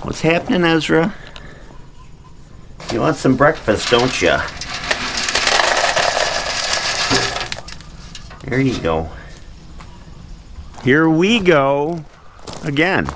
What's happening, Ezra? You want some breakfast, don't you? There you go. Here we go again.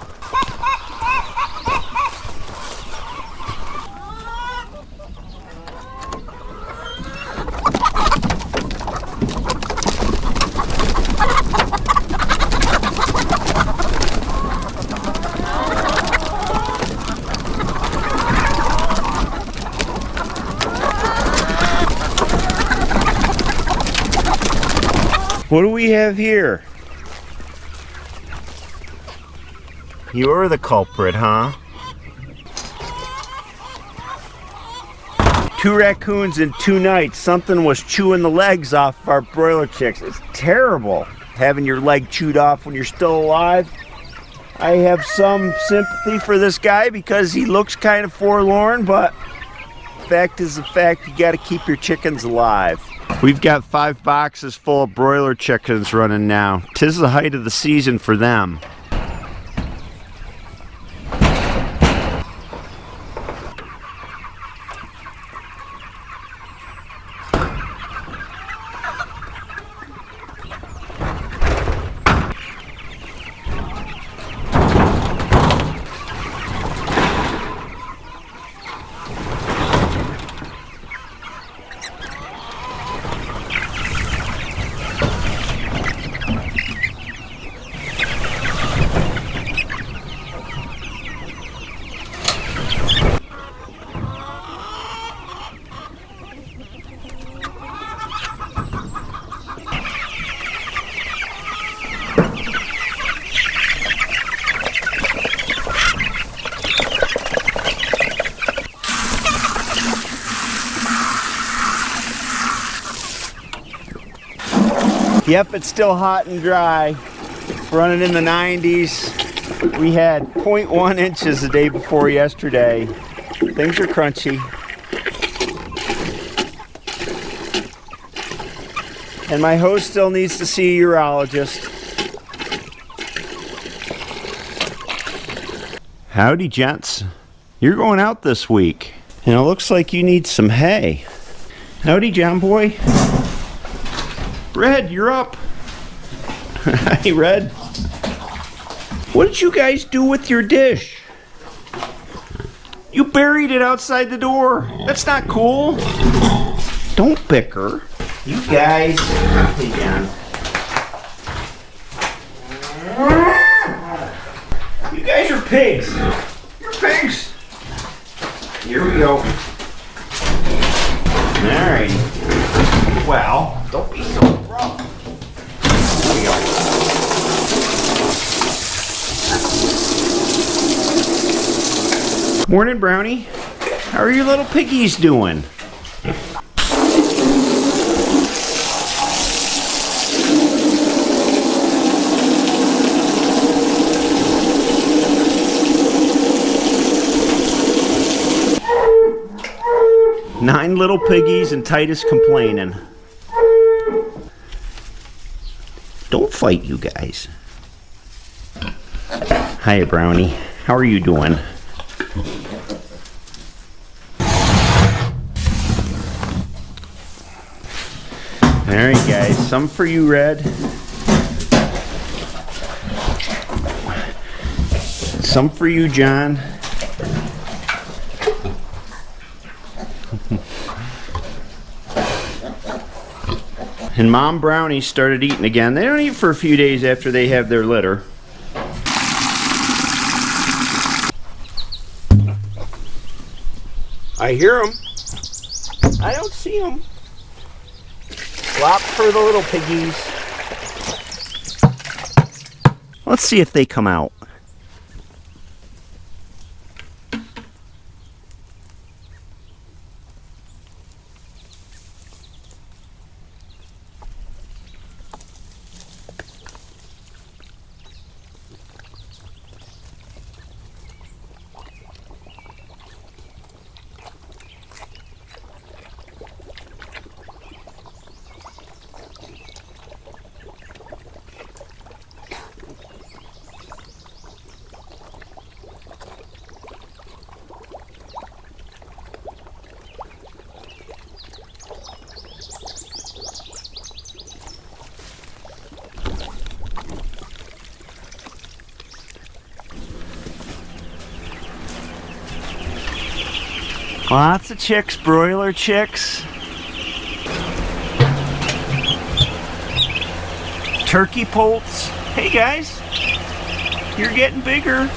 What do we have here? You're the culprit, huh? 2 raccoons in 2 nights. Something was chewing the legs off our broiler chicks. It's terrible having your leg chewed off when you're still alive. I have some sympathy for this guy because he looks kind of forlorn, but fact is the fact, you got to keep your chickens alive. We've got 5 boxes full of broiler chickens running now. 'Tis the height of the season for them. Yep, it's still hot and dry. It's running in the 90s. We had 0.1 inches the day before yesterday. Things are crunchy. And my host still needs to see a urologist. Howdy, gents. You're going out this week. And it looks like you need some hay. Howdy, John boy. Red, you're up. Hi, Red. What did you guys do with your dish? You buried it outside the door. That's not cool. Don't bicker. You guys. Hey, John. You guys are pigs. You're pigs. Here we go. All right. Well, don't be so rough. There we go. Morning, Brownie. How are your little piggies doing? Nine little piggies and Titus complaining. Don't fight, you guys. Hiya, Brownie. How are you doing? Alright, guys. Some for you, Red. Some for you, John. And Mom Brownie started eating again. They don't eat for a few days after they have their litter. I hear them. I don't see them. Flop for the little piggies. Let's see if they come out. Lots of chicks, broiler chicks. Turkey poults. Hey guys, you're getting bigger.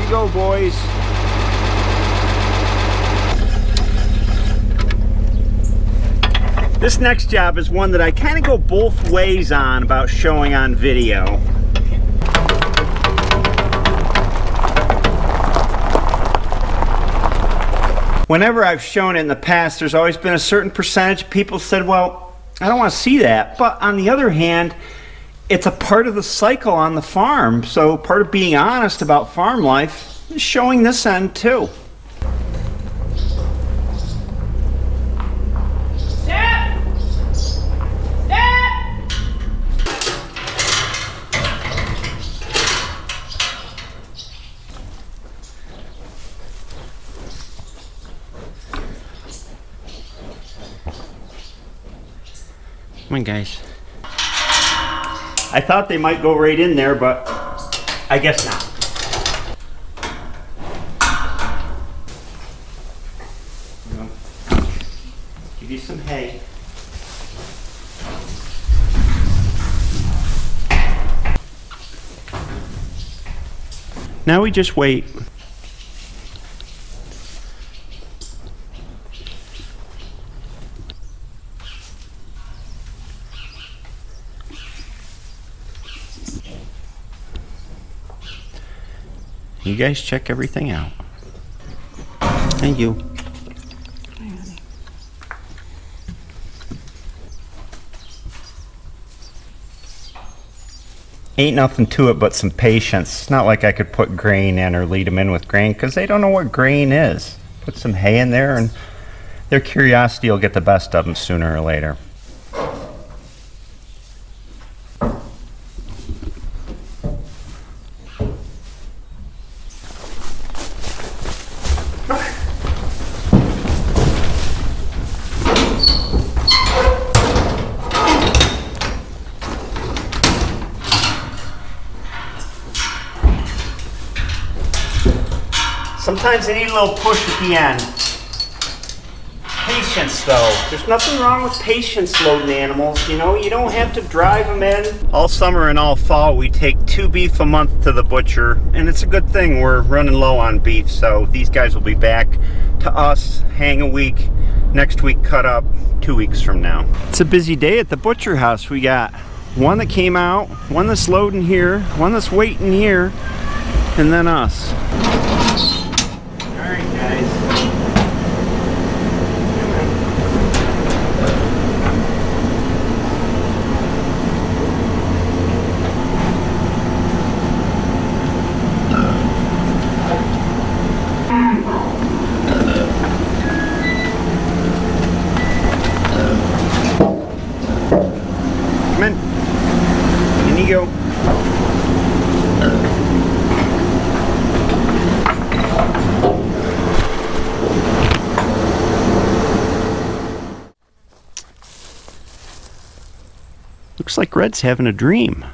Go, boys. This next job is one that I kind of go both ways on about showing on video. Whenever I've shown it in the past, there's always been a certain percentage of people said, well, I don't want to see that. But on the other hand, it's a part of the cycle on the farm, so part of being honest about farm life is showing this end too. Step! Step! Come on, guys. I thought they might go right in there, but I guess not. Give you some hay. Now we just wait. You guys check everything out. Thank you. Ain't nothing to it but some patience. It's not like I could put grain in or lead them in with grain because they don't know what grain is. Put some hay in there and their curiosity will get the best of them sooner or later. Sometimes they need a little push at the end. Patience though. There's nothing wrong with patience loading animals, you know? You don't have to drive them in. All summer and all fall we take 2 beef a month to the butcher, and it's a good thing. We're running low on beef, so these guys will be back to us, hang a week, next week cut up 2 weeks from now. It's a busy day at the butcher house. We got one that came out, one that's loading here, one that's waiting here, and then us. Alright guys. Come in. In you go. Looks like Red's having a dream.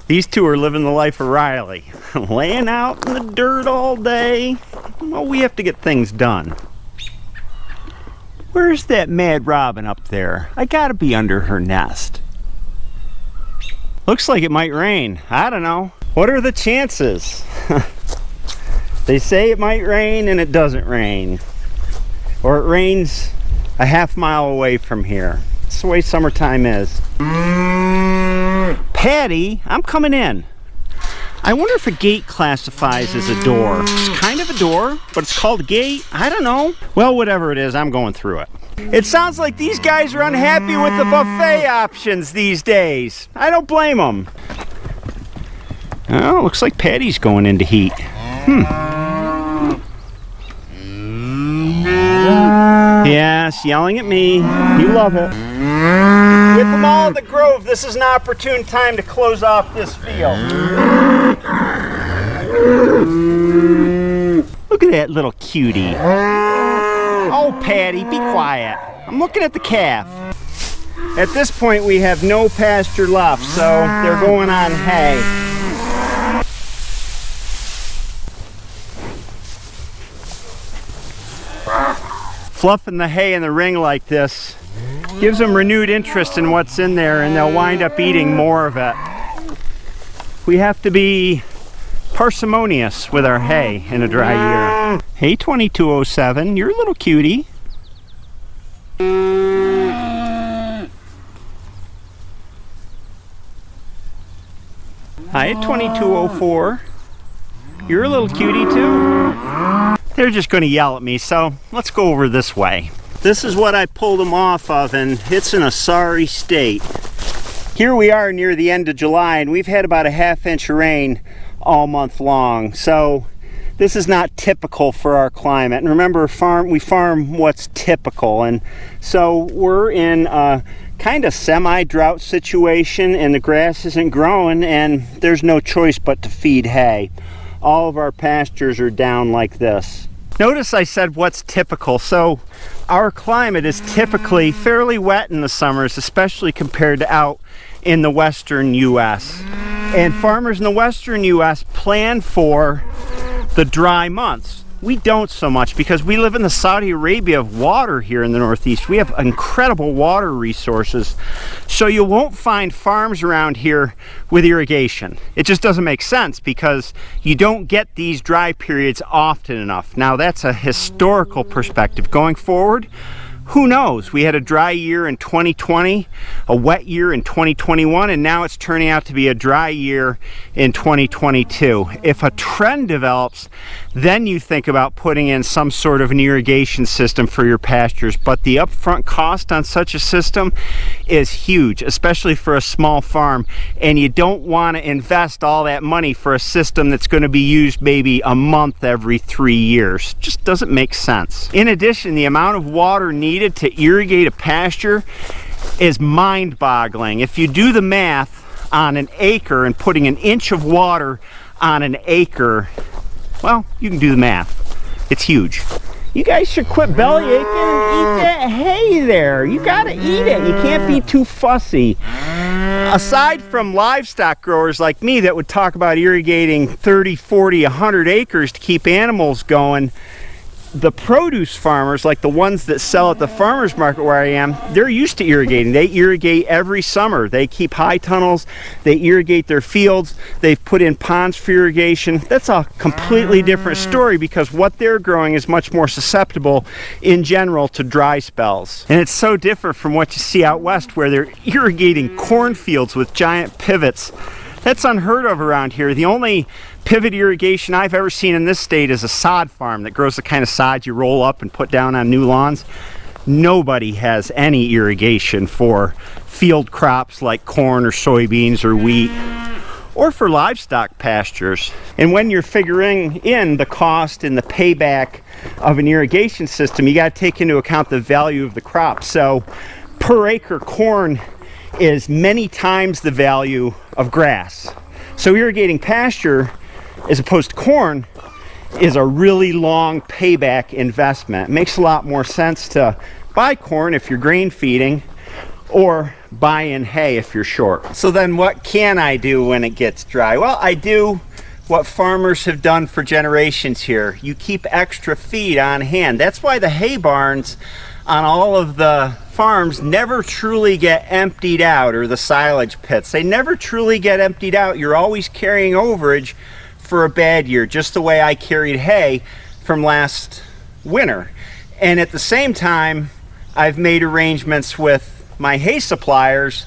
These two are living the life of Riley. Laying out in the dirt all day. Well, we have to get things done. Where's that mad robin up there? I gotta be under her nest. Looks like it might rain. I don't know. What are the chances? They say it might rain and it doesn't rain. Or it rains a half-mile away from here. That's the way summertime is. Patty, I'm coming in. I wonder if a gate classifies as a door. It's kind of a door, but it's called a gate. I don't know. Well, whatever it is, I'm going through it. It sounds like these guys are unhappy with the buffet options these days. I don't blame them. Oh, looks like Patty's going into heat. Yes, yelling at me. You love it. With them all in the grove, this is an opportune time to close off this field. Look at that little cutie. Oh, Patty, be quiet. I'm looking at the calf. At this point, we have no pasture left, so they're going on hay. Fluffing the hay in the ring like this gives them renewed interest in what's in there, and they'll wind up eating more of it. We have to be parsimonious with our hay in a dry year. Hey, 2207, you're a little cutie. Hi, 2204. You're a little cutie too. They're just going to yell at me, so let's go over this way. This is what I pulled them off of, and it's in a sorry state. Here we are near the end of July, and we've had about a half-inch of rain all month long. So this is not typical for our climate. And remember, we farm what's typical. And so we're in a kind of semi-drought situation, and the grass isn't growing, and there's no choice but to feed hay. All of our pastures are down like this. Notice I said what's typical. So our climate is typically fairly wet in the summers, especially compared to out in the western U.S. And farmers in the western U.S. plan for the dry months. We don't so much because we live in the Saudi Arabia of water here in the Northeast. We have incredible water resources. So you won't find farms around here with irrigation. It just doesn't make sense because you don't get these dry periods often enough. Now that's a historical perspective. Going forward, who knows? We had a dry year in 2020, a wet year in 2021, and now it's turning out to be a dry year in 2022. If a trend develops, then you think about putting in some sort of an irrigation system for your pastures. But the upfront cost on such a system is huge, especially for a small farm. And you don't want to invest all that money for a system that's going to be used maybe a month every 3 years. Just doesn't make sense. In addition, the amount of water needed to irrigate a pasture is mind-boggling. If you do the math on an acre and putting an inch of water on an acre, well, you can do the math. It's huge. You guys should quit belly aching and eat that hay there. You gotta eat it. You can't be too fussy. Aside from livestock growers like me that would talk about irrigating 30, 40, 100 acres to keep animals going, the produce farmers, like the ones that sell at the farmers market where I am, they're used to irrigating. They irrigate every summer. They keep high tunnels. They irrigate their fields. They've put in ponds for irrigation. That's a completely different story because what they're growing is much more susceptible in general to dry spells. And it's so different from what you see out west where they're irrigating cornfields with giant pivots. That's unheard of around here. The only pivot irrigation I've ever seen in this state is a sod farm that grows the kind of sod you roll up and put down on new lawns. Nobody has any irrigation for field crops like corn or soybeans or wheat, or for livestock pastures. And when you're figuring in the cost and the payback of an irrigation system, you got to take into account the value of the crop. So per acre corn is many times the value of grass. So irrigating pasture as opposed to corn is a really long payback investment. It makes a lot more sense to buy corn if you're grain feeding or buy in hay if you're short. So then what can I do when it gets dry? Well, I do what farmers have done for generations here. You keep extra feed on hand. That's why the hay barns on all of the farms never truly get emptied out, or the silage pits. They never truly get emptied out. You're always carrying overage for a bad year, just the way I carried hay from last winter. And at the same time, I've made arrangements with my hay suppliers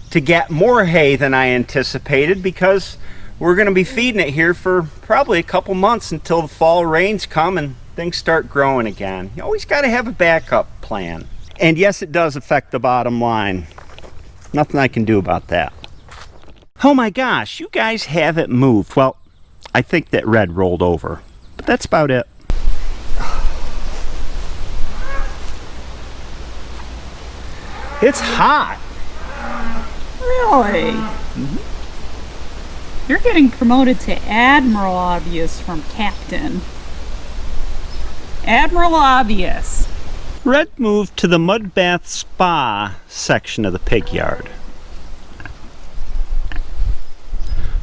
to get more hay than I anticipated, because we're going to be feeding it here for probably a couple months until the fall rains come and things start growing again. You always got to have a backup plan. And yes, it does affect the bottom line. Nothing I can do about that. Oh my gosh, you guys haven't moved. Well, I think that Red rolled over, but that's about it. It's hot. Really? Mm-hmm. You're getting promoted to Admiral Obvious from Captain. Admiral Obvious. Red moved to the mud bath spa section of the pig yard.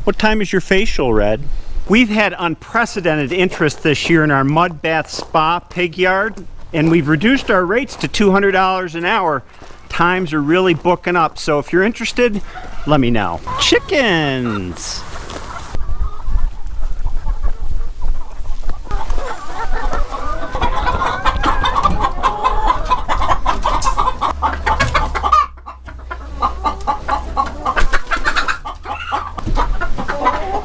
What time is your facial, Red? We've had unprecedented interest this year in our mud bath spa pig yard, and we've reduced our rates to $200 an hour. Times are really booking up, so if you're interested, let me know. Chickens!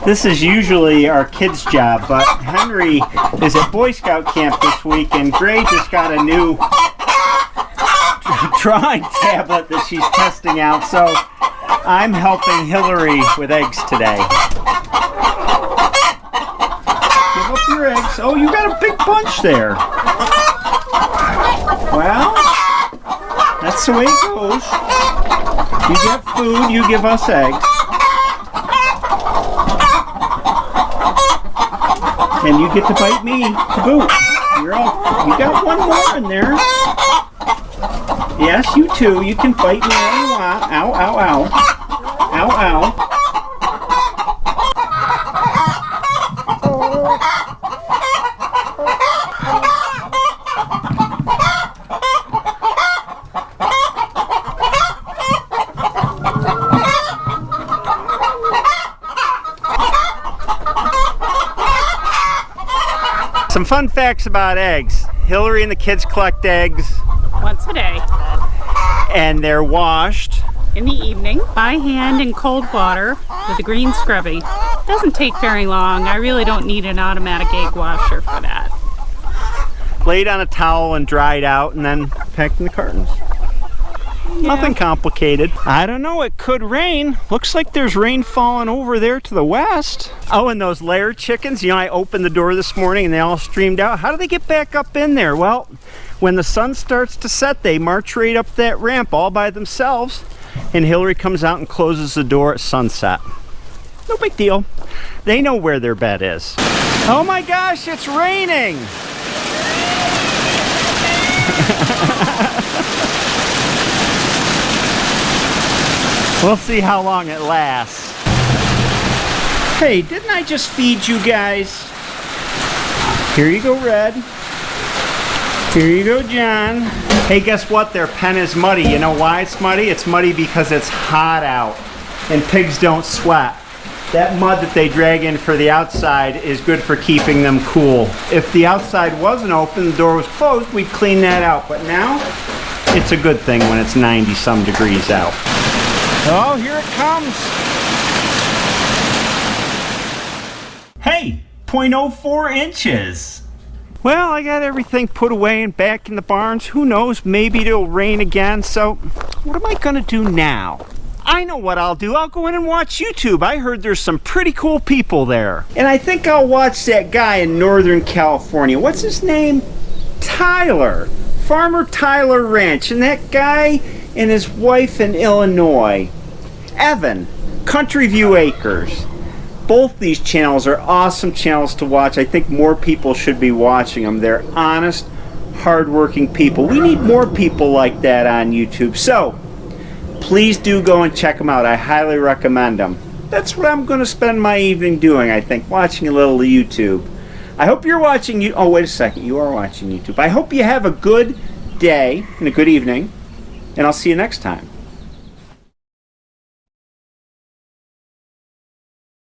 This is usually our kids' job, but Henry is at Boy Scout camp this week, and Gray just got a new drawing tablet that she's testing out, so I'm helping Hillary with eggs today. Give up your eggs. Oh, you got a big bunch there. Well, that's the way it goes. You get food, you give us eggs. And you get to bite me to boot. You got one more in there. Yes, you too. You can bite me all you want. Ow, ow, ow. Ow, ow. Some fun facts about eggs. Hillary and the kids collect eggs Once a day. and they're washed. In the evening, by hand in cold water with a green scrubby. Doesn't take very long. I really don't need an automatic egg washer for that. Laid on a towel and dried out, and then packed in the cartons. Yeah. Nothing complicated. I don't know, it could rain. Looks like there's rain falling over there to the west. Oh, and those layer chickens, you know, I opened the door this morning and they all streamed out. How do they get back up in there? Well, when the sun starts to set, they march right up that ramp all by themselves, and Hillary comes out and closes the door at sunset. No big deal. They know where their bed is. Oh my gosh, it's raining! We'll see how long it lasts. Hey, didn't I just feed you guys? Here you go, Red. Here you go, John. Hey, guess what? Their pen is muddy. You know why it's muddy? It's muddy because it's hot out, and pigs don't sweat. That mud that they drag in for the outside is good for keeping them cool. If the outside wasn't open, the door was closed, we'd clean that out. But now, it's a good thing when it's 90-some degrees out. Oh, here it comes. Hey, 0.04 inches. Well, I got everything put away and back in the barns. Who knows, maybe it'll rain again. So what am I gonna do now? I know what I'll do. I'll go in and watch YouTube. I heard there's some pretty cool people there. And I think I'll watch that guy in Northern California. What's his name? Tyler. Farmer Tyler Ranch. And that guy and his wife in Illinois. Evan. Country View Acres. Both these channels are awesome channels to watch. I think more people should be watching them. They're honest, hardworking people. We need more people like that on YouTube. So, please do go and check them out. I highly recommend them. That's what I'm going to spend my evening doing, I think, watching a little YouTube. I hope you're watching you. Oh, wait a second. You are watching YouTube. I hope you have a good day and a good evening, and I'll see you next time.